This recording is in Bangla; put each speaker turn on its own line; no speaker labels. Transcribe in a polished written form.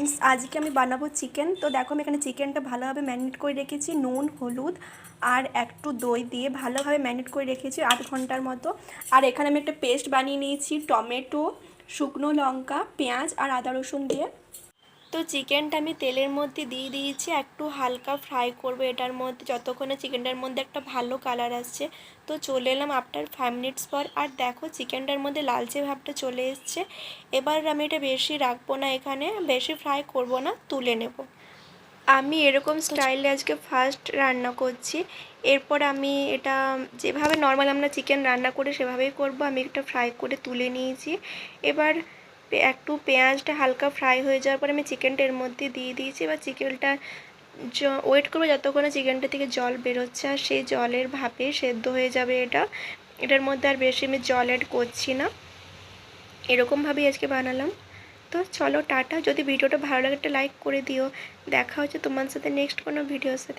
ফ্রেন্ডস, আজকে আমি বানাবো চিকেন। তো দেখো আমি এখানে চিকেনটা ভালোভাবে ম্যারিনেট করে রেখেছি, নুন হলুদ আর একটু দই দিয়ে ভালোভাবে ম্যারিনেট করে রেখেছি আধ ঘন্টার মতো। আর এখানে আমি একটা পেস্ট বানিয়ে নিয়েছি টমেটো, শুকনো লঙ্কা, পেঁয়াজ আর আদা রসুন দিয়ে। তো চিকেনটা আমি তেলের মধ্যে দিয়ে দিয়েছি, একটু হালকা ফ্রাই করবো এটার মধ্যে যতক্ষণে চিকেনটার মধ্যে একটা ভালো কালার আসছে। তো চলে এলাম আফটার 5 মিনিটস পর, আর দেখো চিকেনটার মধ্যে লালচে ভাবটা চলে এসছে। এবার আমি এটা বেশি রাখবো না, এখানে বেশি ফ্রাই করব না, তুলে নেব। আমি এরকম স্টাইলে আজকে ফার্স্ট রান্না করছি। এরপর আমি এটা যেভাবে নর্মাল আমরা চিকেন রান্না করি সেভাবেই করব। আমি একটা ফ্রাই করে তুলে নিয়েছি। এবার একটু পেঁয়াজটা হালকা ফ্রাই হয়ে যাওয়ার পর আমি চিকেনটা এর মধ্যে দিয়ে দিয়েছি। এবার চিকেনটা ওয়েট করবো যতক্ষণে চিকেনটা থেকে জল বেরোচ্ছে, আর সেই জলের ভাপে সেদ্ধ হয়ে যাবে এটা। এটার মধ্যে আর বেশি আমি জল অ্যাড করছি না, এরকমভাবেই আজকে বানালাম। তো চলো টাটা। যদি ভিডিওটা ভালো লাগে একটা লাইক করে দিও। দেখা হচ্ছে তোমার সাথে নেক্সট কোনো ভিডিওর সাথে।